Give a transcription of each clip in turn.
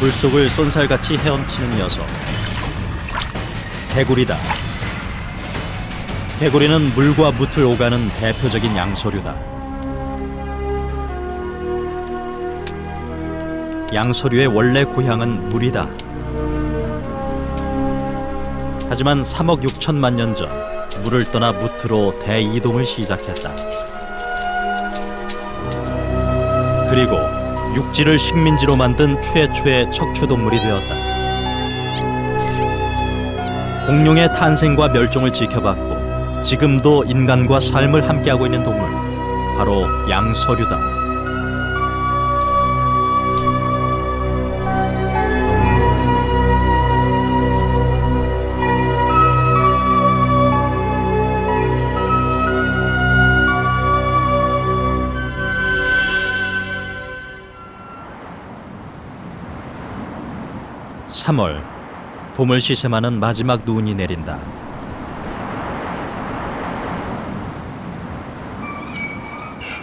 물속을 쏜살같이 헤엄치는 녀석, 개구리다. 개구리는 물과 묻을 오가는 대표적인 양서류다. 양서류의 원래 고향은 물이다. 하지만 3억 6천만 년 전 물을 떠나 무트로 대이동을 시작했다. 그리고 육지를 식민지로 만든 최초의 척추동물이 되었다. 공룡의 탄생과 멸종을 지켜봤고 지금도 인간과 삶을 함께하고 있는 동물, 바로 양서류다. (3월) 봄을 시샘하는 마지막 눈이 내린다.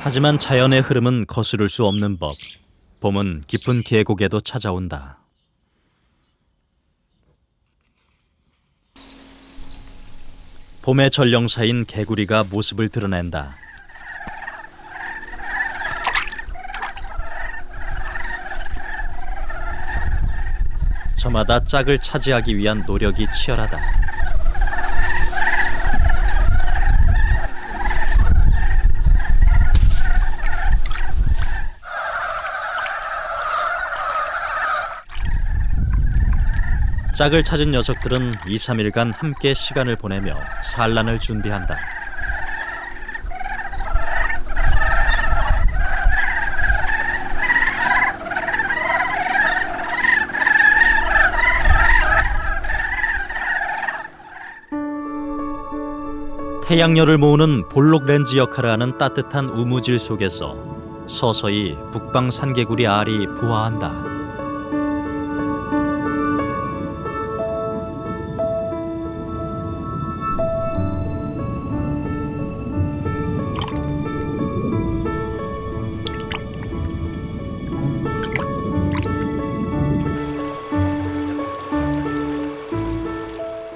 하지만 자연의 흐름은 거스를 수 없는 법. 봄은 깊은 계곡에도 찾아온다. 봄의 전령사인 개구리가 모습을 드러낸다. 저마다 짝을 차지하기 위한 노력이 치열하다. 짝을 찾은 녀석들은 2, 3일간 함께 시간을 보내며 산란을 준비한다. 태양열을 모으는 볼록 렌즈 역할을 하는 따뜻한 우무질 속에서 서서히 북방 산개구리 알이 부화한다.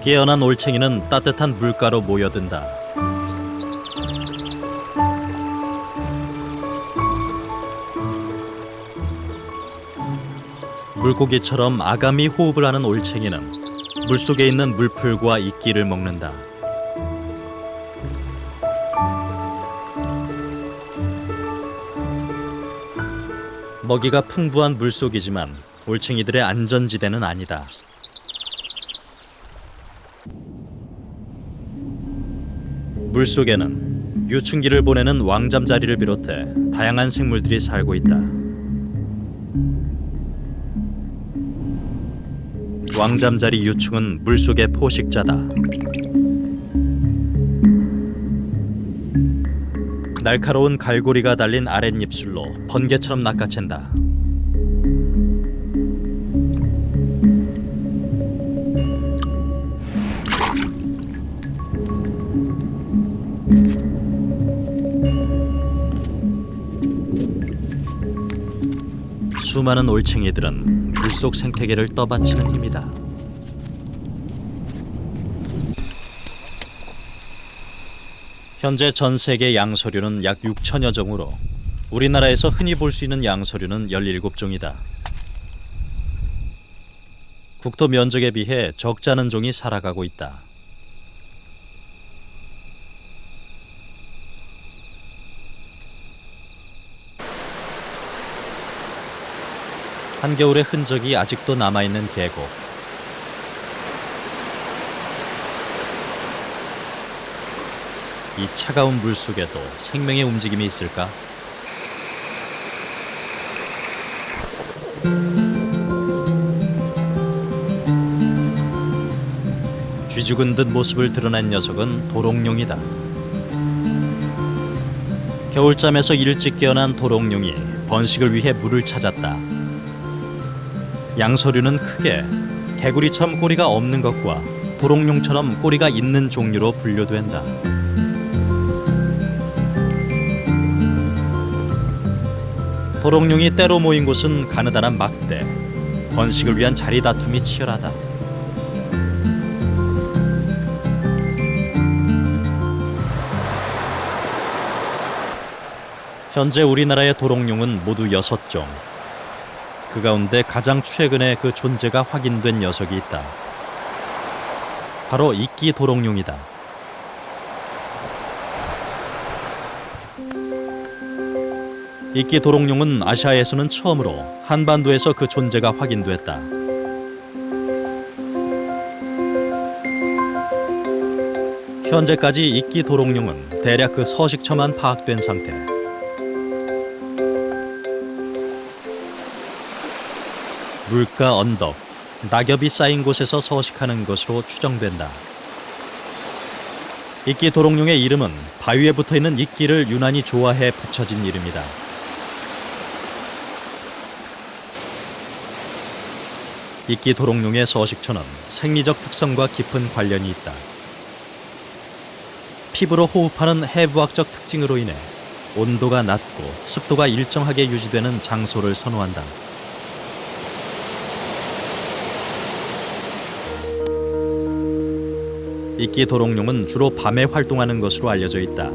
깨어난 올챙이는 따뜻한 물가로 모여든다. 물고기처럼 아가미 호흡을 하는 올챙이는 물속에 있는 물풀과 이끼를 먹는다. 먹이가 풍부한 물속이지만 올챙이들의 안전지대는 아니다. 물속에는 유충기를 보내는 왕잠자리를 비롯해 다양한 생물들이 살고 있다. 왕잠자리 유충은 물속의 포식자다. 날카로운 갈고리가 달린 아랫입술로 번개처럼 낚아챈다. 수많은 올챙이들은 물속 생태계를 떠받치는 힘이다. 현재 전 세계 양서류는 약 6천여 종으로 우리나라에서 흔히 볼 수 있는 양서류는 17종이다. 국토 면적에 비해 적지 않은 종이 살아가고 있다. 한겨울의 흔적이 아직도 남아있는 계곡. 이 차가운 물 속에도 생명의 움직임이 있을까? 쥐죽은 듯 모습을 드러낸 녀석은 도롱뇽이다. 겨울잠에서 일찍 깨어난 도롱뇽이 번식을 위해 물을 찾았다. 양서류는 크게 개구리처럼 꼬리가 없는 것과 도롱뇽처럼 꼬리가 있는 종류로 분류된다. 도롱뇽이 때로 모인 곳은 가느다란 막대, 번식을 위한 자리 다툼이 치열하다. 현재 우리나라의 도롱뇽은 모두 6종. 그 가운데 가장 최근에 그 존재가 확인된 녀석이 있다. 바로 이끼 도롱뇽이다. 이끼 도롱뇽은 아시아에서는 처음으로 한반도에서 그 존재가 확인됐다. 현재까지 이끼 도롱뇽은 대략 그 서식처만 파악된 상태. 물가 언덕, 낙엽이 쌓인 곳에서 서식하는 것으로 추정된다. 이끼 도롱뇽의 이름은 바위에 붙어있는 이끼를 유난히 좋아해 붙여진 이름이다. 이끼 도롱뇽의 서식처는 생리적 특성과 깊은 관련이 있다. 피부로 호흡하는 해부학적 특징으로 인해 온도가 낮고 습도가 일정하게 유지되는 장소를 선호한다. 이끼 도롱뇽은 주로 밤에 활동하는 것으로 알려져 있다.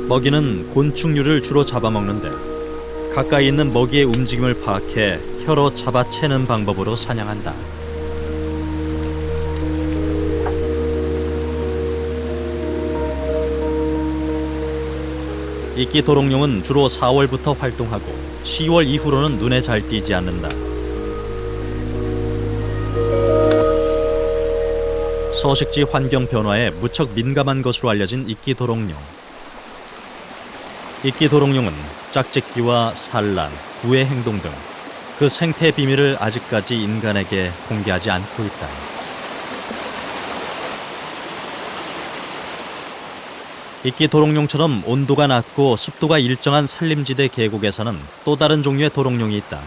먹이는 곤충류를 주로 잡아먹는데 가까이 있는 먹이의 움직임을 파악해 혀로 잡아채는 방법으로 사냥한다. 이끼 도롱뇽은 주로 4월부터 활동하고 10월 이후로는 눈에 잘 띄지 않는다. 서식지 환경 변화에 무척 민감한 것으로 알려진 이끼 도롱뇽. 이끼 도롱뇽은 짝짓기와 산란, 구애 행동 등 그 생태 비밀을 아직까지 인간에게 공개하지 않고 있다. 이끼 도롱뇽처럼 온도가 낮고 습도가 일정한 산림지대 계곡에서는 또 다른 종류의 도롱뇽이 있다.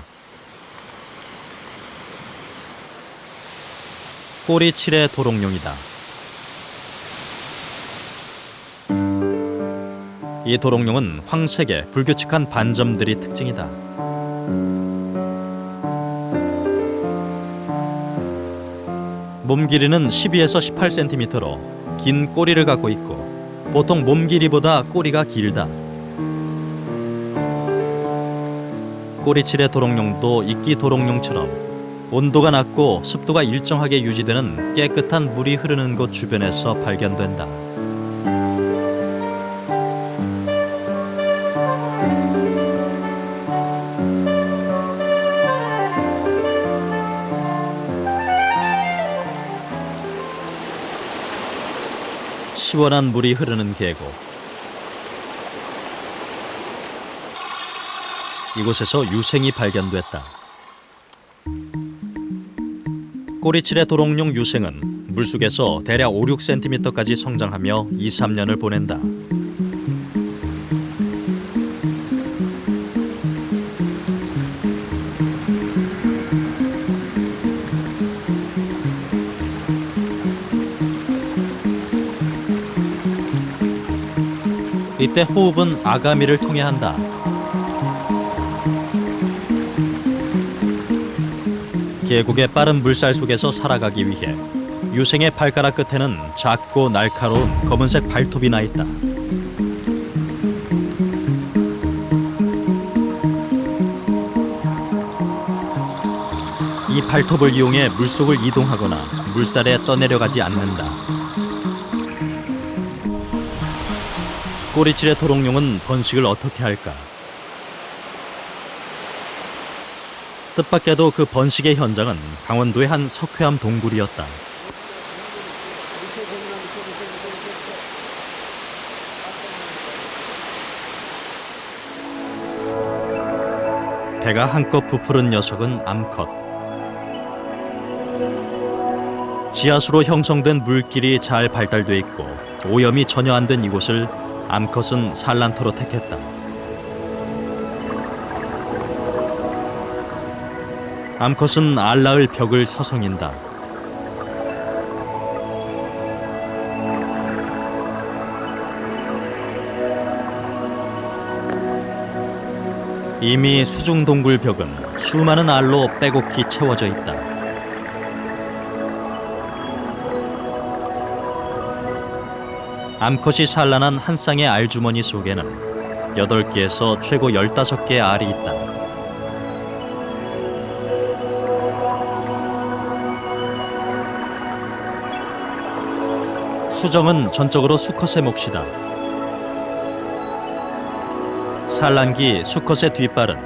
꼬리칠의 도롱뇽이다. 이 도롱뇽은 황색의 불규칙한 반점들이 특징이다. 몸 길이는 12에서 18cm로 긴 꼬리를 갖고 있고 보통 몸 길이보다 꼬리가 길다. 꼬리칠의 도롱뇽도 이끼 도롱뇽처럼 온도가 낮고 습도가 일정하게 유지되는 깨끗한 물이 흐르는 곳 주변에서 발견된다. 시원한 물이 흐르는 계곡. 이곳에서 유생이 발견됐다. 꼬리칠의 도롱뇽 유생은 물속에서 대략 5, 6cm까지 성장하며 2, 3년을 보낸다. 이때 호흡은 아가미를 통해 한다. 계곡의 빠른 물살 속에서 살아가기 위해 유생의 발가락 끝에는 작고 날카로운 검은색 발톱이 나 있다. 이 발톱을 이용해 물속을 이동하거나 물살에 떠내려가지 않는다. 꼬리칠의 도롱뇽은 번식을 어떻게 할까? 뜻밖에도 그 번식의 현장은 강원도의 한 석회암 동굴이었다. 배가 한껏 부푸른 녀석은 암컷. 지하수로 형성된 물길이 잘 발달돼 있고 오염이 전혀 안 된 이곳을 암컷은 산란터로 택했다. 암컷은 알 낳을 벽을 서성인다. 이미 수중 동굴 벽은 수많은 알로 빼곡히 채워져 있다. 암컷이 산란한 한 쌍의 알주머니 속에는 8개에서 최고 15개의 알이 있다. 수정은 전적으로 수컷의 몫이다. 산란기 수컷의 뒷발은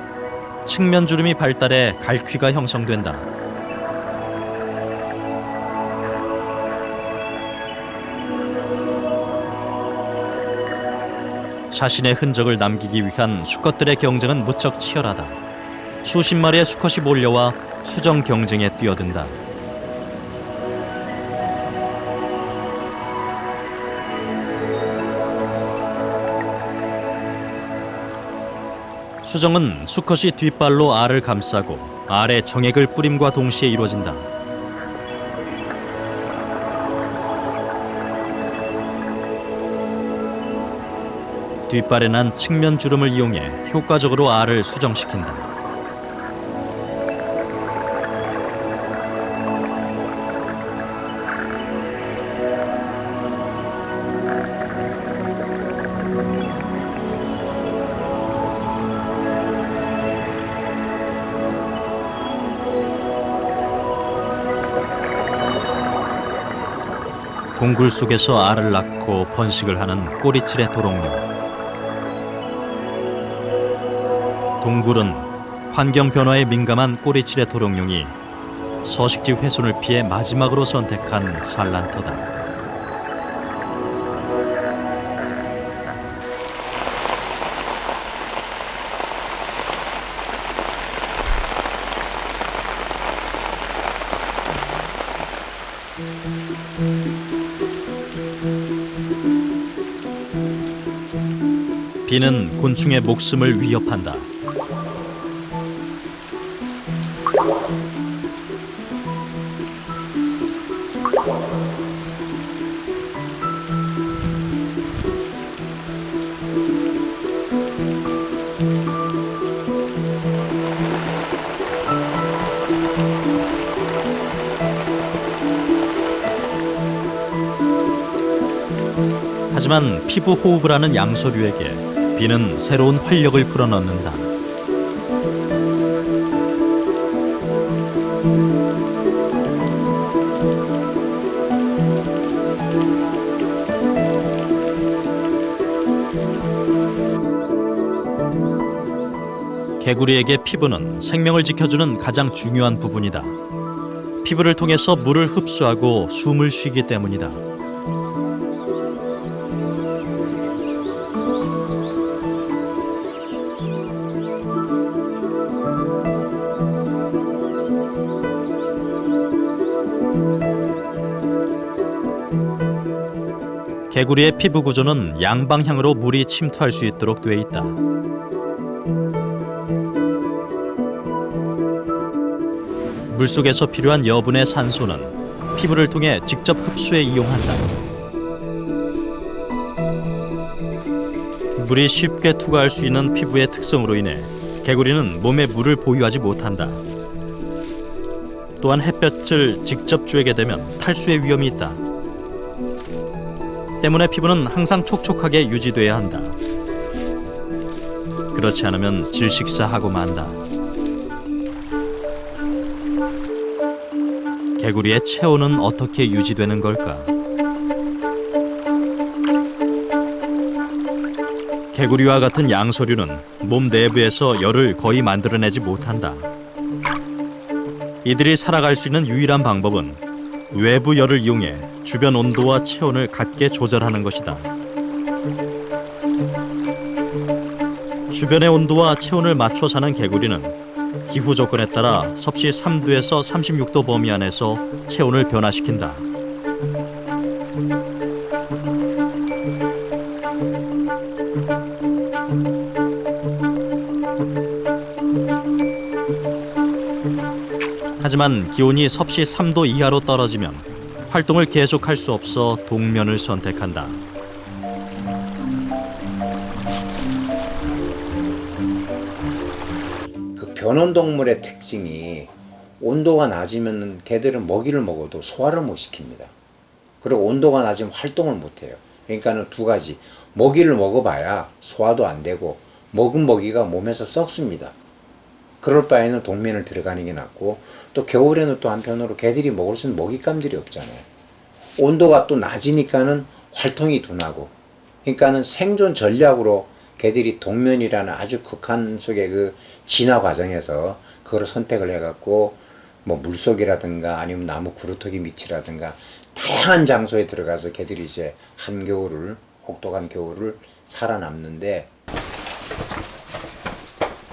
측면 주름이 발달해 갈퀴가 형성된다. 자신의 흔적을 남기기 위한 수컷들의 경쟁은 무척 치열하다. 수십 마리의 수컷이 몰려와 수정 경쟁에 뛰어든다. 수정은 수컷이 뒷발로 알을 감싸고 알에 정액을 뿌림과 동시에 이루어진다. 뒷발에 난 측면 주름을 이용해 효과적으로 알을 수정시킨다. 동굴 속에서 알을 낳고 번식을 하는 꼬리칠의 도롱뇽. 동굴은 환경 변화에 민감한 꼬리칠의 도롱뇽이 서식지 훼손을 피해 마지막으로 선택한 산란터다. 비는 곤충의 목숨을 위협한다. 하지만 피부 호흡을 하는 양서류에게 비는 새로운 활력을 불어넣는다. 개구리에게 피부는 생명을 지켜주는 가장 중요한 부분이다. 피부를 통해서 물을 흡수하고 숨을 쉬기 때문이다. 개구리의 피부 구조는 양방향으로 물이 침투할 수 있도록 되어 있다. 물속에서 필요한 여분의 산소는 피부를 통해 직접 흡수해 이용한다. 물이 쉽게 투과할 수 있는 피부의 특성으로 인해 개구리는 몸에 물을 보유하지 못한다. 또한 햇볕을 직접 쬐게 되면 탈수의 위험이 있다. 때문에 피부는 항상 촉촉하게 유지돼야 한다. 그렇지 않으면 질식사하고 만다. 개구리의 체온은 어떻게 유지되는 걸까? 개구리와 같은 양서류는 몸 내부에서 열을 거의 만들어내지 못한다. 이들이 살아갈 수 있는 유일한 방법은 외부 열을 이용해 주변 온도와 체온을 같게 조절하는 것이다. 주변의 온도와 체온을 맞춰 사는 개구리는 기후 조건에 따라 섭씨 3도에서 36도 범위 안에서 체온을 변화시킨다. 하지만 기온이 섭씨 3도 이하로 떨어지면 활동을 계속할 수 없어 동면을 선택한다. 변온동물의 특징이 온도가 낮으면 개들은 먹이를 먹어도 소화를 못 시킵니다. 그리고 온도가 낮으면 활동을 못 해요. 그러니까는 두 가지. 먹이를 먹어봐야 소화도 안 되고 먹은 먹이가 몸에서 썩습니다. 그럴 바에는 동면을 들어가는 게 낫고, 또 겨울에는 또 한편으로 개들이 먹을 수 있는 먹잇감들이 없잖아요. 온도가 또 낮으니까는 활동이 둔하고, 그러니까는 생존 전략으로 개들이 동면이라는 아주 극한 속의 그 진화 과정에서 그걸 선택을 해갖고 뭐 물속이라든가 아니면 나무 구루터기 밑이라든가 다양한 장소에 들어가서 개들이 이제 한겨울을, 혹독한 겨울을 살아남는데,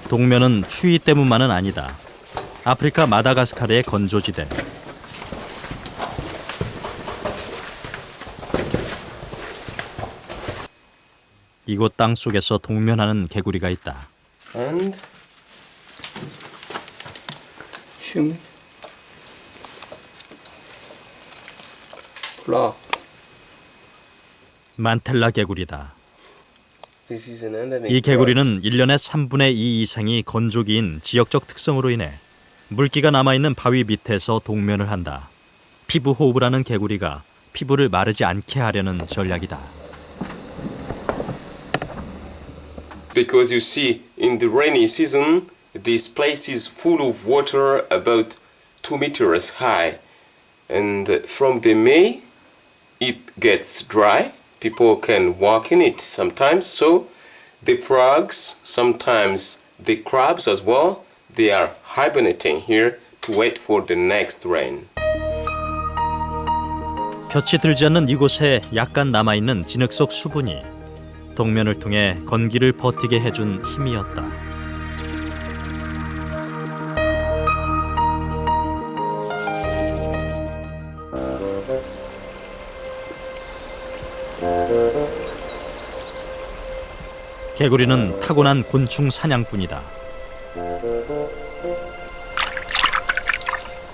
동면은 추위 때문만은 아니다. 아프리카 마다가스카르의 건조지대. 이곳 땅 속에서 동면하는 개구리가 있다. And shimmy. Plop. 만텔라 개구리다. This is an endemic. 이 개구리는 1년의 3분의 2 이상이 건조기인 지역적 특성으로 인해 물기가 남아있는 바위 밑에서 동면을 한다. 피부 호흡을 하는 개구리가 피부를 마르지 않게 하려는 전략이다. Because you see, in the rainy season, this place is full of water about 2 meters high. And from the May, it gets dry. People can walk in it sometimes. So the frogs, sometimes the crabs as well, they are hibernating here to wait for the next rain. 볕이 들지 않는 이곳에 약간 남아있는 진흙 속 수분이 동면을 통해 건기를 버티게 해준 힘이었다. 개구리는 타고난 곤충 사냥꾼이다.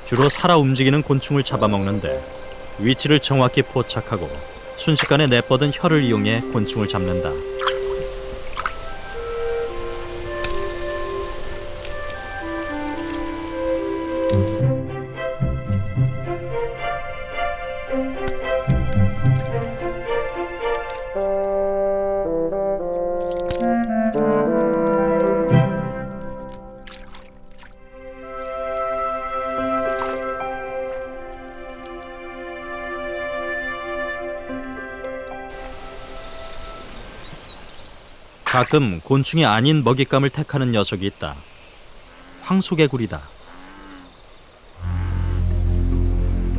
주로 살아 움직이는 곤충을 잡아먹는데 위치를 정확히 포착하고 순식간에 내뻗은 혀를 이용해 곤충을 잡는다. 가끔 곤충이 아닌 먹잇감을 택하는 녀석이 있다. 황소개구리다.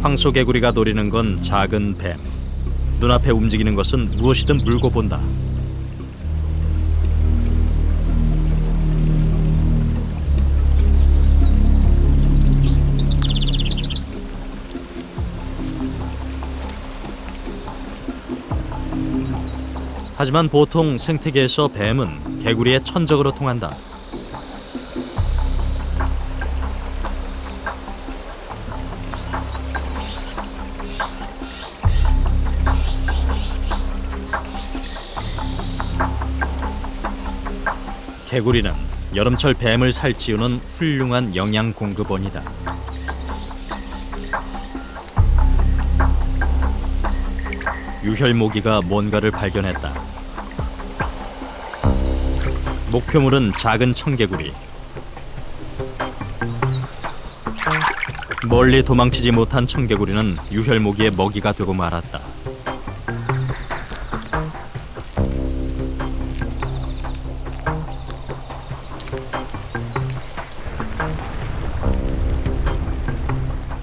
황소개구리가 노리는 건 작은 뱀. 눈앞에 움직이는 것은 무엇이든 물고 본다. 하지만 보통 생태계에서 뱀은 개구리의 천적으로 통한다. 개구리는 여름철 뱀을 살찌우는 훌륭한 영양 공급원이다. 유혈모기가 뭔가를 발견했다. 목표물은 작은 청개구리. 멀리 도망치지 못한 청개구리는 유혈모기의 먹이가 되고 말았다.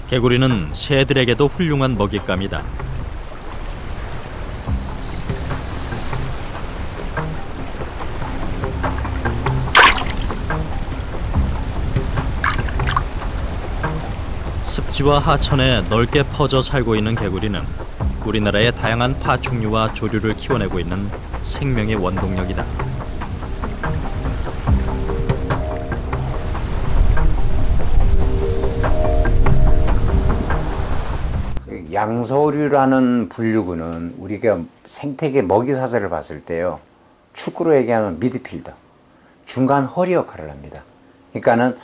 개구리는 새들에게도 훌륭한 먹잇감이다. 습지와 하천에 넓게 퍼져 살고 있는 개구리는 우리나라의 다양한 파충류와 조류를 키워내고 있는 생명의 원동력이다. 양서류라는 분류군은 우리가 생태계 먹이 사슬을 봤을 때요, 축구로 얘기하면 미드필더, 중간 허리 역할을 합니다. 그러니까는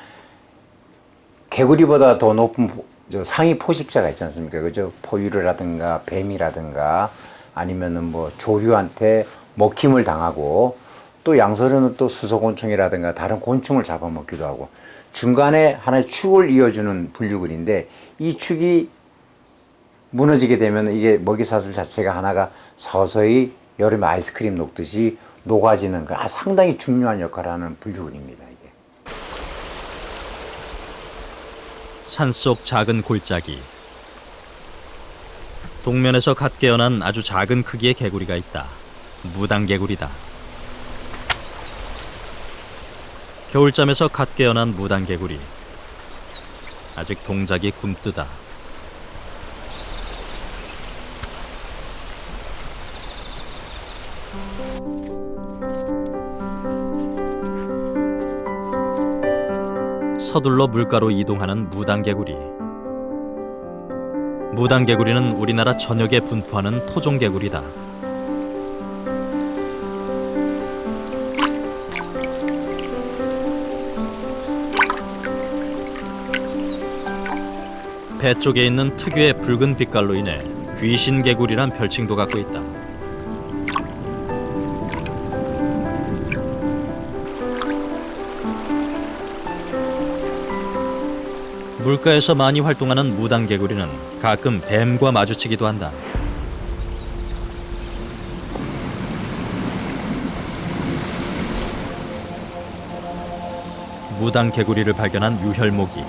개구리보다 더 높은 저 상위 포식자가 있지 않습니까? 그죠? 포유류라든가 뱀이라든가 아니면은 뭐 조류한테 먹힘을 당하고 또 양서류는 또 수소곤충이라든가 다른 곤충을 잡아먹기도 하고 중간에 하나의 축을 이어주는 분류군인데 이 축이 무너지게 되면 이게 먹이사슬 자체가 하나가 서서히 여름에 아이스크림 녹듯이 녹아지는 상당히 중요한 역할을 하는 분류군입니다. 이게. 산속 작은 골짜기. 동면에서 갓 깨어난 아주 작은 크기의 개구리가 있다. 무당개구리다. 겨울잠에서 갓 깨어난 무당개구리. 아직 동작이 굼뜨다. 서둘러 물가로 이동하는 무당개구리. 무당개구리는 우리나라 전역에 분포하는 토종개구리다. 배 쪽에 있는 특유의 붉은 빛깔로 인해 귀신개구리란 별칭도 갖고 있다. 물가에서 많이 활동하는 무당개구리는 가끔 뱀과 마주치기도 한다. 무당개구리를 발견한 유혈모기.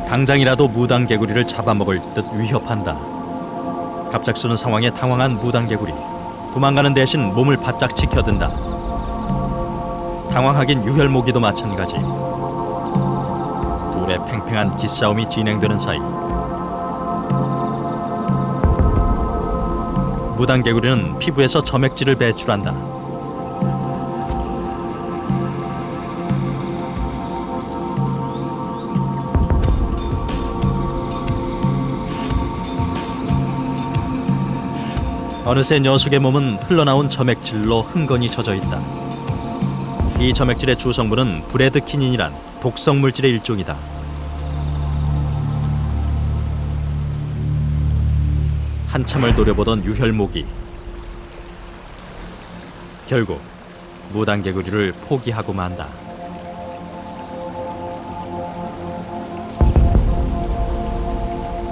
당장이라도 무당개구리를 잡아먹을 듯 위협한다. 갑작스런 상황에 당황한 무당개구리. 도망가는 대신 몸을 바짝 지켜든다. 당황하긴 유혈모기도 마찬가지. 둘의 팽팽한 기싸움이 진행되는 사이 무당개구리는 피부에서 점액질을 배출한다. 어느새 녀석의 몸은 흘러나온 점액질로 흥건히 젖어 있다. 이 점액질의 주성분은 브레드키닌이란 독성 물질의 일종이다. 한참을 노려보던 유혈모기. 결국 무당개구리를 포기하고 만다.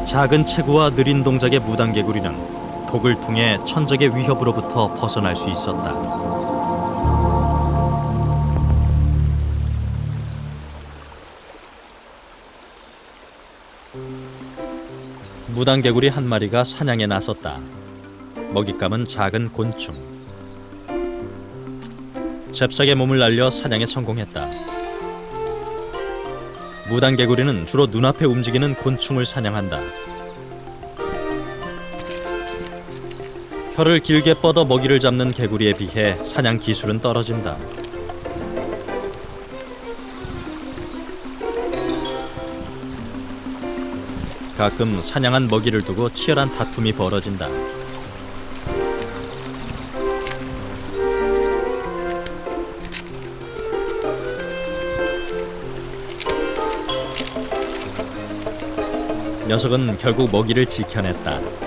작은 체구와 느린 동작의 무당개구리는 독을 통해 천적의 위협으로부터 벗어날 수 있었다. 무당개구리 한 마리가 사냥에 나섰다. 먹잇감은 작은 곤충. 잽싸게 몸을 날려 사냥에 성공했다. 무당개구리는 주로 눈앞에 움직이는 곤충을 사냥한다. 혀를 길게 뻗어 먹이를 잡는 개구리에 비해 사냥 기술은 떨어진다. 가끔 사냥한 먹이를 두고 치열한 다툼이 벌어진다. 녀석은 결국 먹이를 지켜냈다.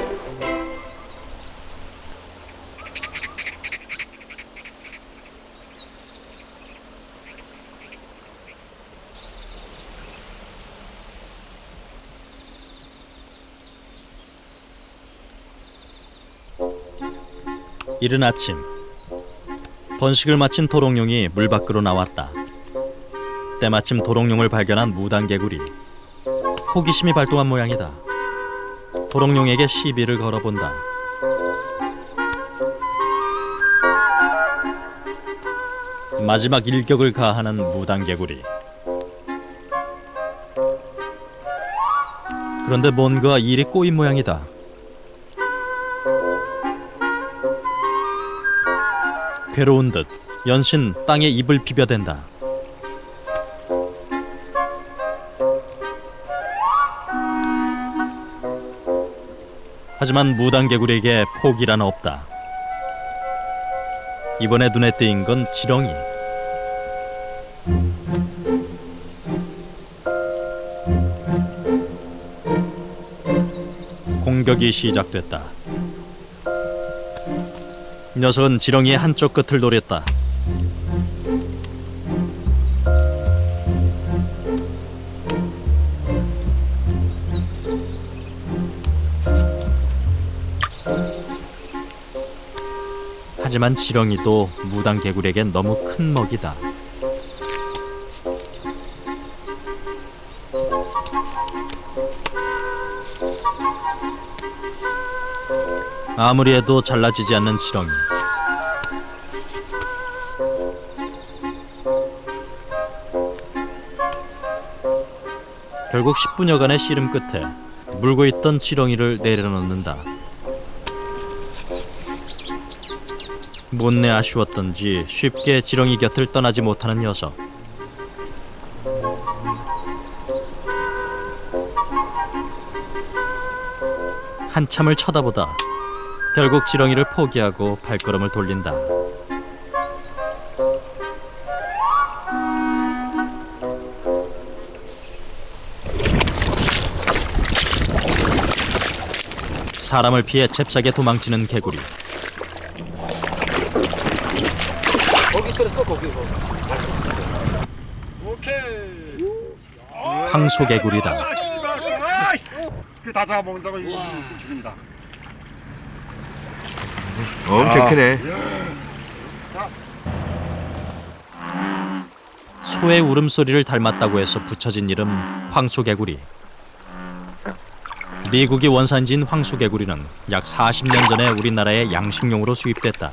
이른 아침, 번식을 마친 도롱뇽이 물 밖으로 나왔다. 때마침 도롱뇽을 발견한 무당개구리. 호기심이 발동한 모양이다. 도롱뇽에게 시비를 걸어본다. 마지막 일격을 가하는 무당개구리. 그런데 뭔가 일이 꼬인 모양이다. 괴로운 듯 연신 땅에 입을 비벼댄다. 하지만 무당개구리에게 포기란 없다. 이번에 눈에 띄인 건 지렁이. 출격이 시작됐다. 녀석은 지렁이의 한쪽 끝을 노렸다. 하지만 지렁이도 무당 개구리에겐 너무 큰 먹이다. 아무리 해도 잘라지지 않는 지렁이. 결국 10분여간의 씨름 끝에 물고 있던 지렁이를 내려놓는다. 못내 아쉬웠던지 쉽게 지렁이 곁을 떠나지 못하는 녀석. 한참을 쳐다보다 결국 지렁이를 포기하고 발걸음을 돌린다. 사람을 피해 잽싸게 도망치는 개구리. 거기 들었어 거기. 황소개구리다. 다 잡아먹는다고 이거 죽입니다. 엄청 크네. 소의 울음소리를 닮았다고 해서 붙여진 이름 황소개구리. 미국이 원산지인 황소개구리는 약 40년 전에 우리나라에 양식용으로 수입됐다.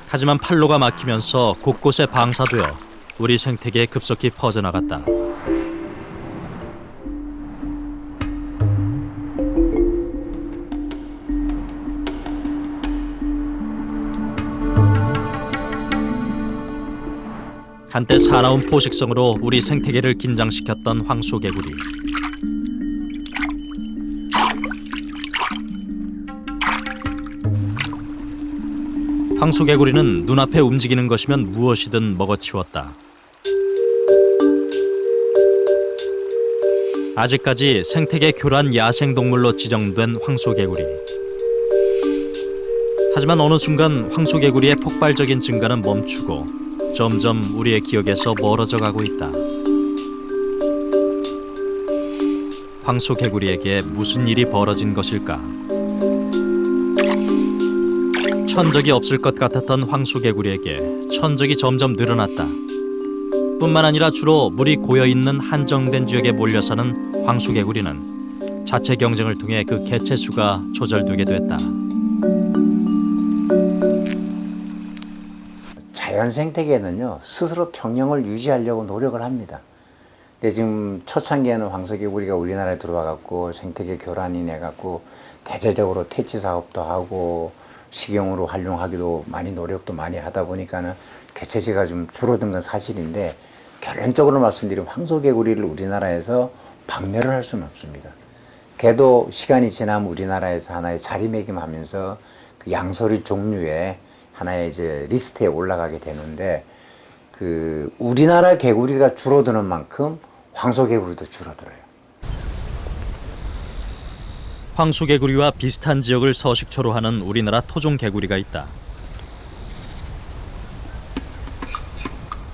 하지만 판로가 막히면서 곳곳에 방사되어 우리 생태계에 급속히 퍼져나갔다. 한때 사나운 포식성으로 우리 생태계를 긴장시켰던 황소개구리. 황소개구리는 눈앞에 움직이는 것이면 무엇이든 먹어치웠다. 아직까지 생태계 교란 야생동물로 지정된 황소개구리. 하지만 어느 순간 황소개구리의 폭발적인 증가는 멈추고 점점 우리의 기억에서 멀어져 가고 있다. 황소개구리에게 무슨 일이 벌어진 것일까? 천적이 없을 것 같았던 황소개구리에게 천적이 점점 늘어났다. 뿐만 아니라 주로 물이 고여있는 한정된 지역에 몰려 사는 황소개구리는 자체 경쟁을 통해 그 개체 수가 조절되게 됐다. 자연 생태계는요 스스로 평형을 유지하려고 노력을 합니다. 근데 지금 초창기에는 황소개구리가 우리나라에 들어와 갖고 생태계 교란이 내 갖고 대대적으로 퇴치 사업도 하고 식용으로 활용하기도 많이 노력도 많이 하다 보니까는 개체수가 좀 줄어든 건 사실인데, 결론적으로 말씀드리면 황소개구리를 우리나라에서 박멸을 할 수는 없습니다. 걔도 시간이 지나면 우리나라에서 하나의 자리매김하면서 그 양서류 종류의 하나의 이제 리스트에 올라가게 되는데, 그 우리나라 개구리가 줄어드는 만큼 황소개구리도 줄어들어요. 황소개구리와 비슷한 지역을 서식처로 하는 우리나라 토종개구리가 있다.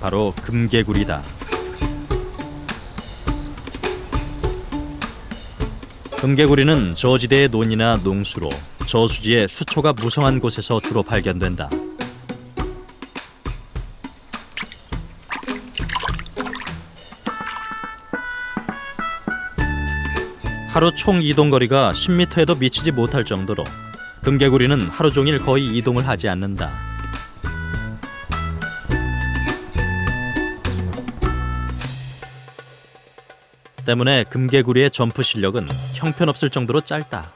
바로 금개구리다. 금개구리는 저지대의 논이나 농수로, 저수지의 수초가 무성한 곳에서 주로 발견된다. 하루 총 이동거리가 10m에도 미치지 못할 정도로 금개구리는 하루 종일 거의 이동을 하지 않는다. 때문에 금개구리의 점프 실력은 형편없을 정도로 짧다.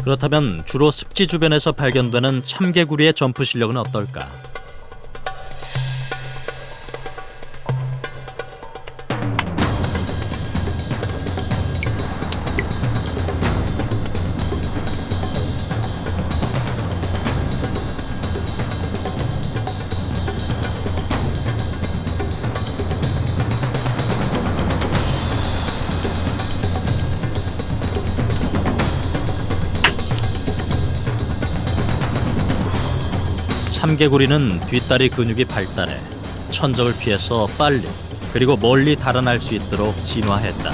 그렇다면 주로 습지 주변에서 발견되는 참개구리의 점프 실력은 어떨까? 참개구리는 뒷다리 근육이 발달해 천적을 피해서 빨리 그리고 멀리 달아날 수 있도록 진화했다.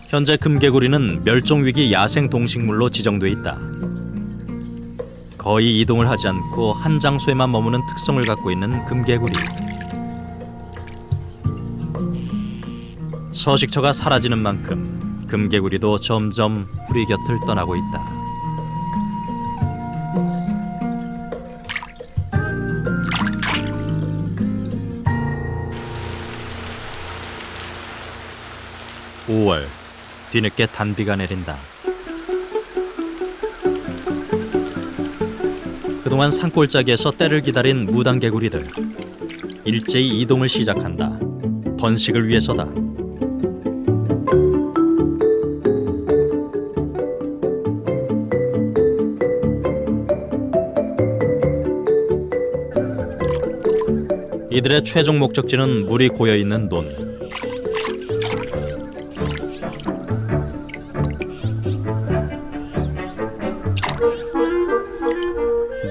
현재 금개구리는 멸종위기 야생 동식물로 지정돼 있다. 거의 이동을 하지 않고 한 장소에만 머무는 특성을 갖고 있는 금개구리. 서식처가 사라지는 만큼 금개구리도 점점 우리 곁을 떠나고 있다. (5월) 뒤늦게 단비가 내린다. 그동안 산골짜기에서 때를 기다린 무당개구리들 일제히 이동을 시작한다. 번식을 위해서다. 이들의 최종 목적지는 물이 고여있는 논.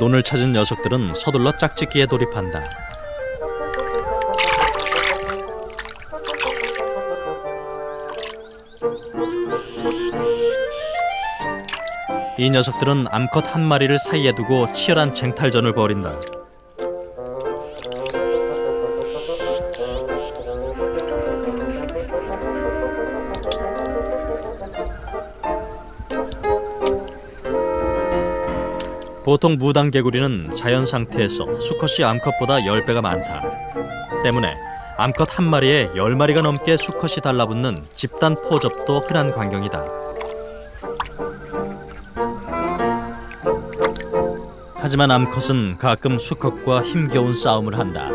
논을 찾은 녀석들은 서둘러 짝짓기에 돌입한다. 이 녀석들은 암컷 한 마리를 사이에 두고 치열한 쟁탈전을 벌인다. 보통 무당개구리는 자연 상태에서 수컷이 암컷보다 10배가 많다. 때문에 암컷 한 마리에 10마리가 넘게 수컷이 달라붙는 집단 포접도 흔한 광경이다. 하지만 암컷은 가끔 수컷과 힘겨운 싸움을 한다.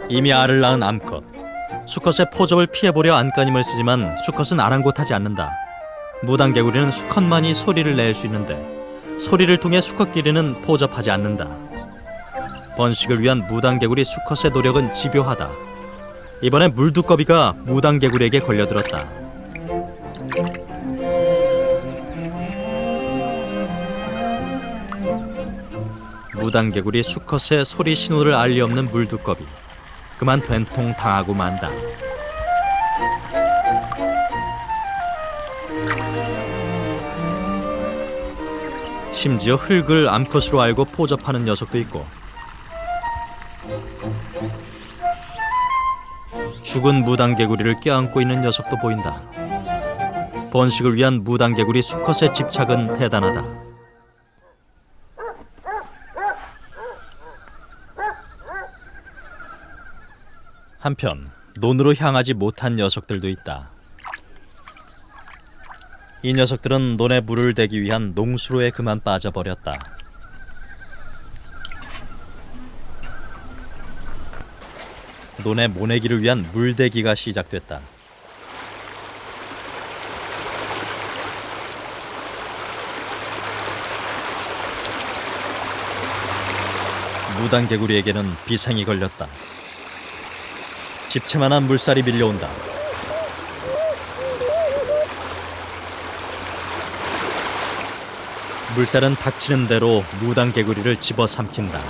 이미 알을 낳은 암컷, 수컷의 포접을 피해보려 안간힘을 쓰지만 수컷은 아랑곳하지 않는다. 무당개구리는 수컷만이 소리를 낼 수 있는데 소리를 통해 수컷끼리는 포접하지 않는다. 번식을 위한 무당개구리 수컷의 노력은 집요하다. 이번에 물두꺼비가 무당개구리에게 걸려들었다. 무당개구리 수컷의 소리 신호를 알리 없는 물두꺼비. 그만 된통 당하고 만다. 심지어 흙을 암컷으로 알고 포접하는 녀석도 있고 죽은 무당개구리를 껴안고 있는 녀석도 보인다. 번식을 위한 무당개구리 수컷의 집착은 대단하다. 한편 논으로 향하지 못한 녀석들도 있다. 이 녀석들은 논에 물을 대기 위한 농수로에 그만 빠져버렸다. 논에 모내기를 위한 물대기가 시작됐다. 무당개구리에게는 비상이 걸렸다. 집채만한 물살이 밀려온다. 물살은 닥치는 대로 무당개구리를 집어삼킨다.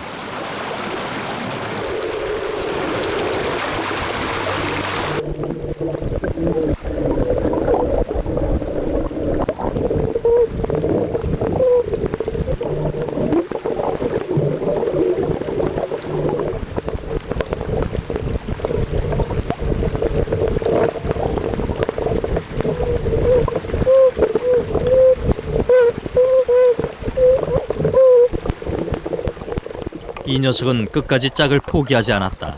이 녀석은 끝까지 짝을 포기하지 않았다.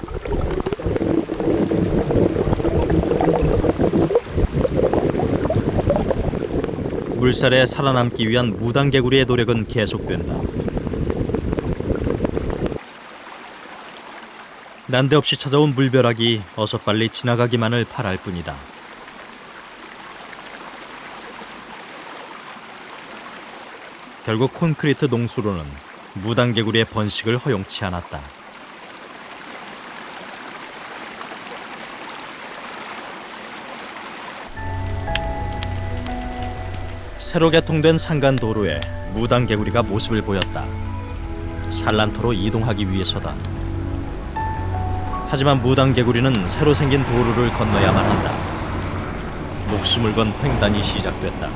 물살에 살아남기 위한 무당개구리의 노력은 계속된다. 난데없이 찾아온 물벼락이 어서 빨리 지나가기만을 바랄 뿐이다. 결국 콘크리트 농수로는 무당개구리의 번식을 허용치 않았다. 새로 개통된 산간도로에 무당개구리가 모습을 보였다. 산란터로 이동하기 위해서다. 하지만 무당개구리는 새로 생긴 도로를 건너야만 한다. 목숨을 건 횡단이 시작됐다.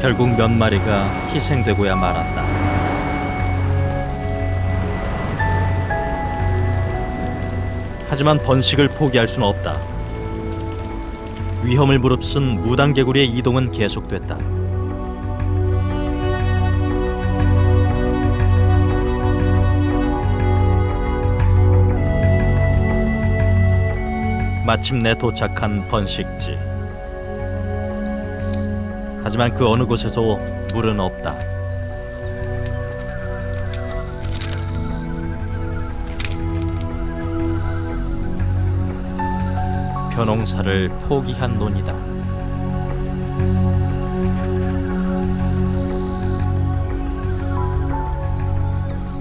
결국 몇 마리가 희생되고야 말았다. 하지만 번식을 포기할 수는 없다. 위험을 무릅쓴 무당개구리의 이동은 계속됐다. 마침내 도착한 번식지. 하지만 그 어느 곳에도 물은 없다. 벼농사를 포기한 논이다.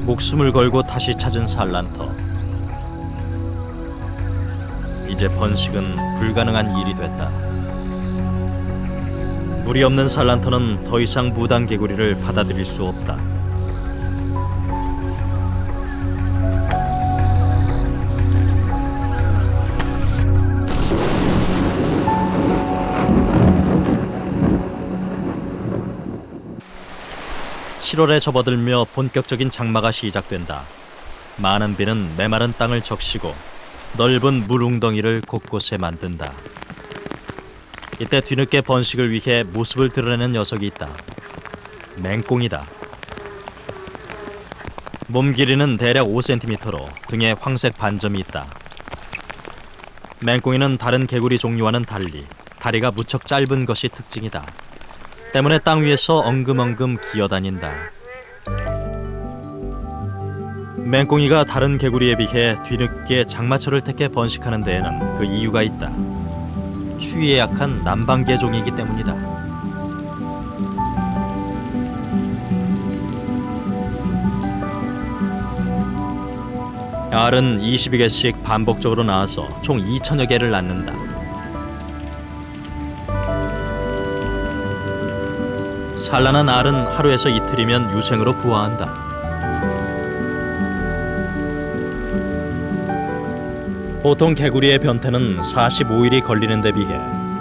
목숨을 걸고 다시 찾은 산란터. 이제 번식은 불가능한 일이 됐다. 물이 없는 산란터는 더 이상 무당개구리를 받아들일 수 없다. (7월에) 접어들며 본격적인 장마가 시작된다. 많은 비는 메마른 땅을 적시고 넓은 물웅덩이를 곳곳에 만든다. 이때 뒤늦게 번식을 위해 모습을 드러내는 녀석이 있다. 맹꽁이다. 몸 길이는 대략 5cm로 등에 황색 반점이 있다. 맹꽁이는 다른 개구리 종류와는 달리 다리가 무척 짧은 것이 특징이다. 때문에 땅 위에서 엉금엉금 기어다닌다. 맹꽁이가 다른 개구리에 비해 뒤늦게 장마철을 택해 번식하는 데에는 그 이유가 있다. 추위에 약한 남방개종이기 때문이다. 알은 22개씩 반복적으로 낳아서 총 2,000여 개를 낳는다. 산란한 알은 하루에서 이틀이면 유생으로 부화한다. 보통 개구리의 변태는 45일이 걸리는 데 비해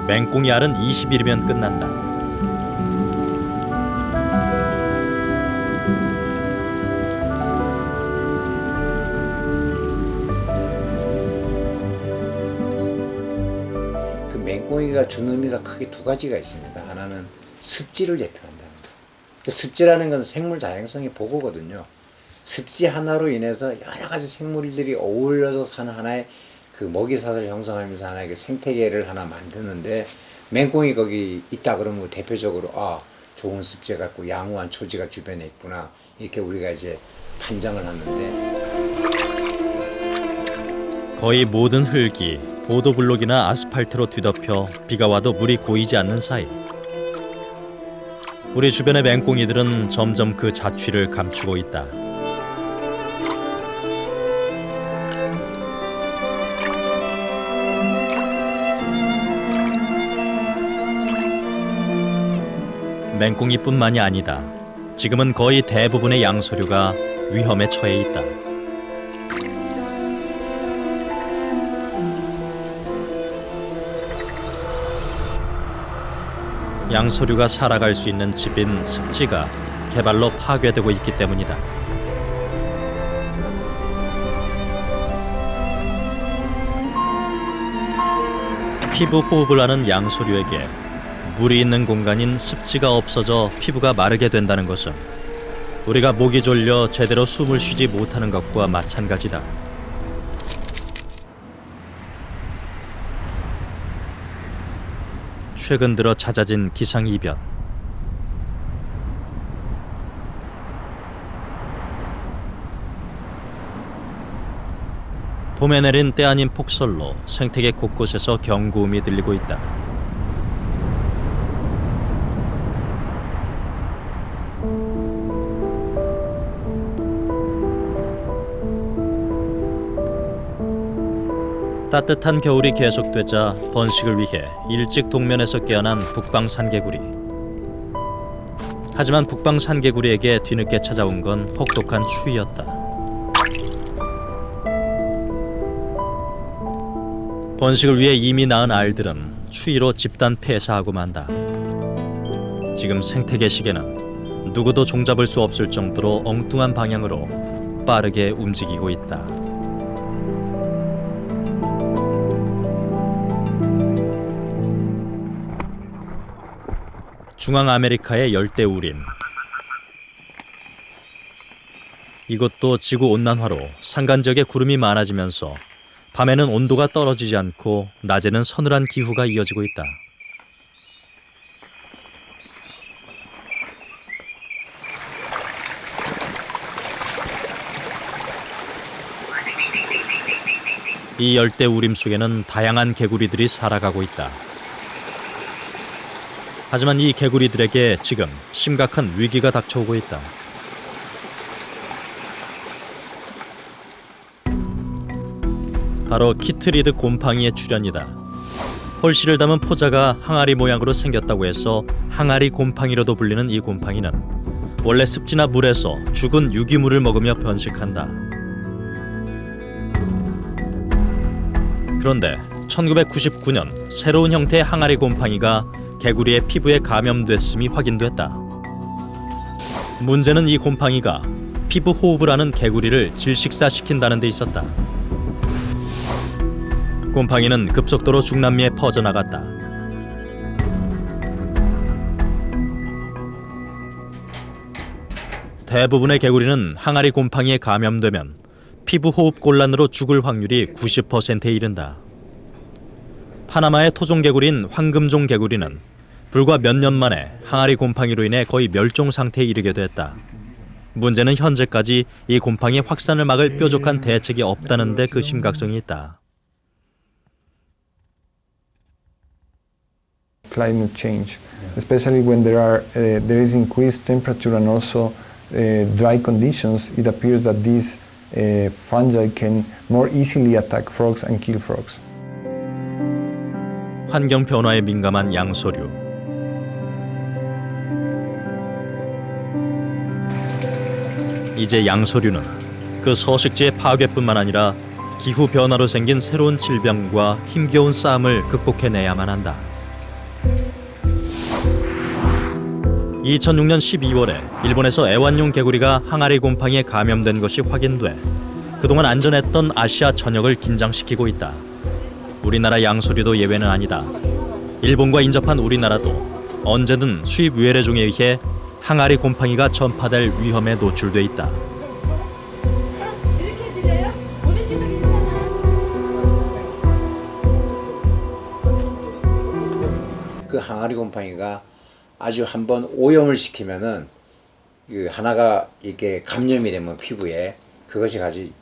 맹꽁이 알은 20일이면 끝난다. 그 맹꽁이가 주는 의미가 크게 두 가지가 있습니다. 하나는 습지를 대표한다는 거. 그 습지라는 건 생물 다양성의 보고거든요. 습지 하나로 인해서 여러 가지 생물들이 어울려서 사는 하나의 그 먹이사슬을 형성하면서 하나의 그 생태계를 하나 만드는데, 맹꽁이 거기 있다 그러면 대표적으로 좋은 습지 같고 양호한 초지가 주변에 있구나, 이렇게 우리가 이제 판정을 하는데, 거의 모든 흙이 보도블록이나 아스팔트로 뒤덮여 비가 와도 물이 고이지 않는 사이, 우리 주변의 맹꽁이들은 점점 그 자취를 감추고 있다. 맹꽁이뿐만이 아니다. 지금은 거의 대부분의 양서류가 위험에 처해 있다. 양서류가 살아갈 수 있는 집인 습지가 개발로 파괴되고 있기 때문이다. 피부 호흡을 하는 양서류에게 물이 있는 공간인 습지가 없어져 피부가 마르게 된다는 것은 우리가 목이 졸려 제대로 숨을 쉬지 못하는 것과 마찬가지다. 최근 들어 잦아진 기상이변. 봄에 내린 때 아닌 폭설로 생태계 곳곳에서 경고음이 들리고 있다. 따뜻한 겨울이 계속되자 번식을 위해 일찍 동면에서 깨어난 북방산개구리. 하지만 북방산개구리에게 뒤늦게 찾아온 건 혹독한 추위였다. 번식을 위해 이미 낳은 알들은 추위로 집단 폐사하고 만다. 지금 생태계 시계는 누구도 종잡을 수 없을 정도로 엉뚱한 방향으로 빠르게 움직이고 있다. 중앙아메리카의 열대우림. 이곳도 지구온난화로 산간 지역에 구름이 많아지면서 밤에는 온도가 떨어지지 않고 낮에는 서늘한 기후가 이어지고 있다. 이 열대우림 속에는 다양한 개구리들이 살아가고 있다. 하지만 이 개구리들에게 지금 심각한 위기가 닥쳐오고 있다. 바로 키트리드 곰팡이의 출현이다. 홀씨를 담은 포자가 항아리 모양으로 생겼다고 해서 항아리 곰팡이로도 불리는 이 곰팡이는 원래 습지나 물에서 죽은 유기물을 먹으며 변식한다. 그런데 1999년 새로운 형태의 항아리 곰팡이가 개구리의 피부에 감염됐음이 확인됐다. 문제는 이 곰팡이가 피부 호흡을 하는 개구리를 질식사시킨다는 데 있었다. 곰팡이는 급속도로 중남미에 퍼져나갔다. 대부분의 개구리는 항아리 곰팡이에 감염되면 피부 호흡 곤란으로 죽을 확률이 90%에 이른다. 파나마의 토종 개구리인 황금종 개구리는 불과 몇 년 만에 항아리 곰팡이로 인해 거의 멸종 상태에 이르게 됐다. 문제는 현재까지 이 곰팡이 확산을 막을 뾰족한 대책이 없다는 데 그 심각성이 있다. Climate change, especially when there is increased temperature and also dry conditions, it appears that these fungi can more easily attack frogs and kill frogs. 환경 변화에 민감한 양서류. 이제 양서류는 그 서식지의 파괴뿐만 아니라 기후 변화로 생긴 새로운 질병과 힘겨운 싸움을 극복해내야만 한다. 2006년 12월에 일본에서 애완용 개구리가 항아리 곰팡이에 감염된 것이 확인돼 그동안 안전했던 아시아 전역을 긴장시키고 있다. 우리나라 양서류도 예외는 아니다. 일본과 인접한 우리나라도 언제든 수입 외래종에 의해 항아리 곰팡이가 전파될 위험에 노출돼 있다. 그 항아리 곰팡이가 아주 한번 오염을 시키면은 그 하나가 이게 감염이 되면 피부에 그것이 같이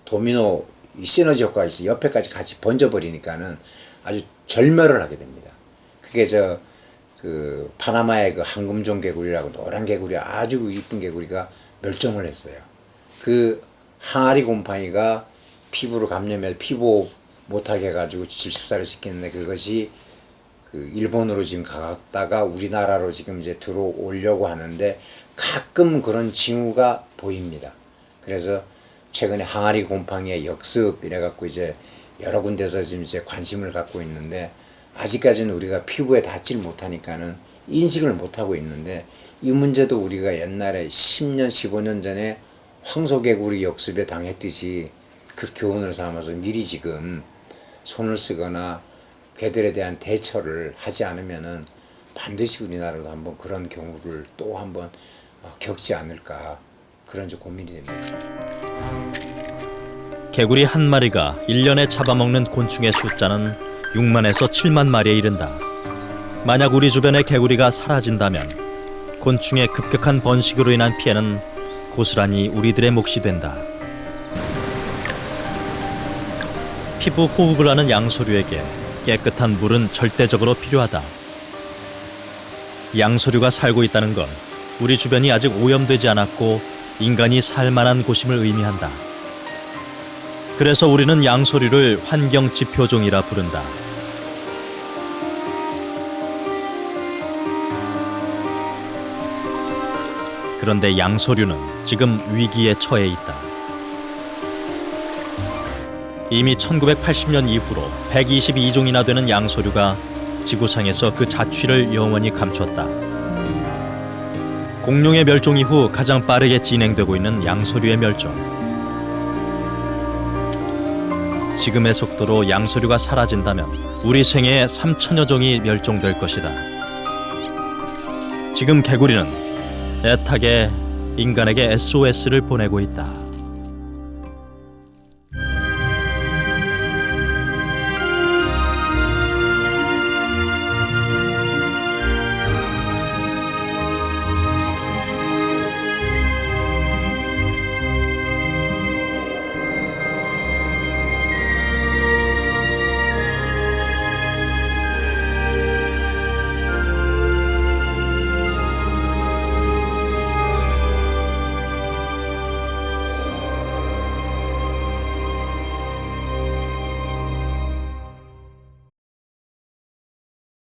도미노 시너지 효과가 있어 옆에까지 같이 번져버리니까는 아주 절멸을 하게 됩니다. 그게 그 파나마의 그 황금종 개구리라고 노란 개구리 아주 이쁜 개구리가 멸종을 했어요. 그 항아리 곰팡이가 피부로 감염해서 피부 못하게 해가지고 질식사를 시키는데 그것이 그 일본으로 지금 갔다가 우리나라로 지금 이제 들어오려고 하는데 가끔 그런 징후가 보입니다. 그래서 최근에 항아리 곰팡이의 역습 이래갖고 이제 여러 군데서 지금 이제 관심을 갖고 있는데 아직까지는 우리가 피부에 닿질 못하니까는 인식을 못하고 있는데 이 문제도 우리가 옛날에 10년, 15년 전에 황소개구리 역습에 당했듯이 그 교훈을 삼아서 미리 지금 손을 쓰거나 개들에 대한 대처를 하지 않으면은 반드시 우리나라도 한번 그런 경우를 또 한번 겪지 않을까 그런 좀 고민이 됩니다. 개구리 한 마리가 1년에 잡아먹는 곤충의 숫자는 6만에서 7만 마리에 이른다. 만약 우리 주변의 개구리가 사라진다면 곤충의 급격한 번식으로 인한 피해는 고스란히 우리들의 몫이 된다. 피부 호흡을 하는 양서류에게 깨끗한 물은 절대적으로 필요하다. 양서류가 살고 있다는 건 우리 주변이 아직 오염되지 않았고 인간이 살 만한 곳임을 의미한다. 그래서 우리는 양서류를 환경지표종이라 부른다. 그런데 양서류는 지금 위기에 처해 있다. 이미 1980년 이후로 122종이나 되는 양서류가 지구상에서 그 자취를 영원히 감췄다. 공룡의 멸종 이후 가장 빠르게 진행되고 있는 양서류의 멸종. 지금의 속도로 양서류가 사라진다면 우리 생애의 3천여 종이 멸종될 것이다. 지금 개구리는 애타게 인간에게 SOS를 보내고 있다.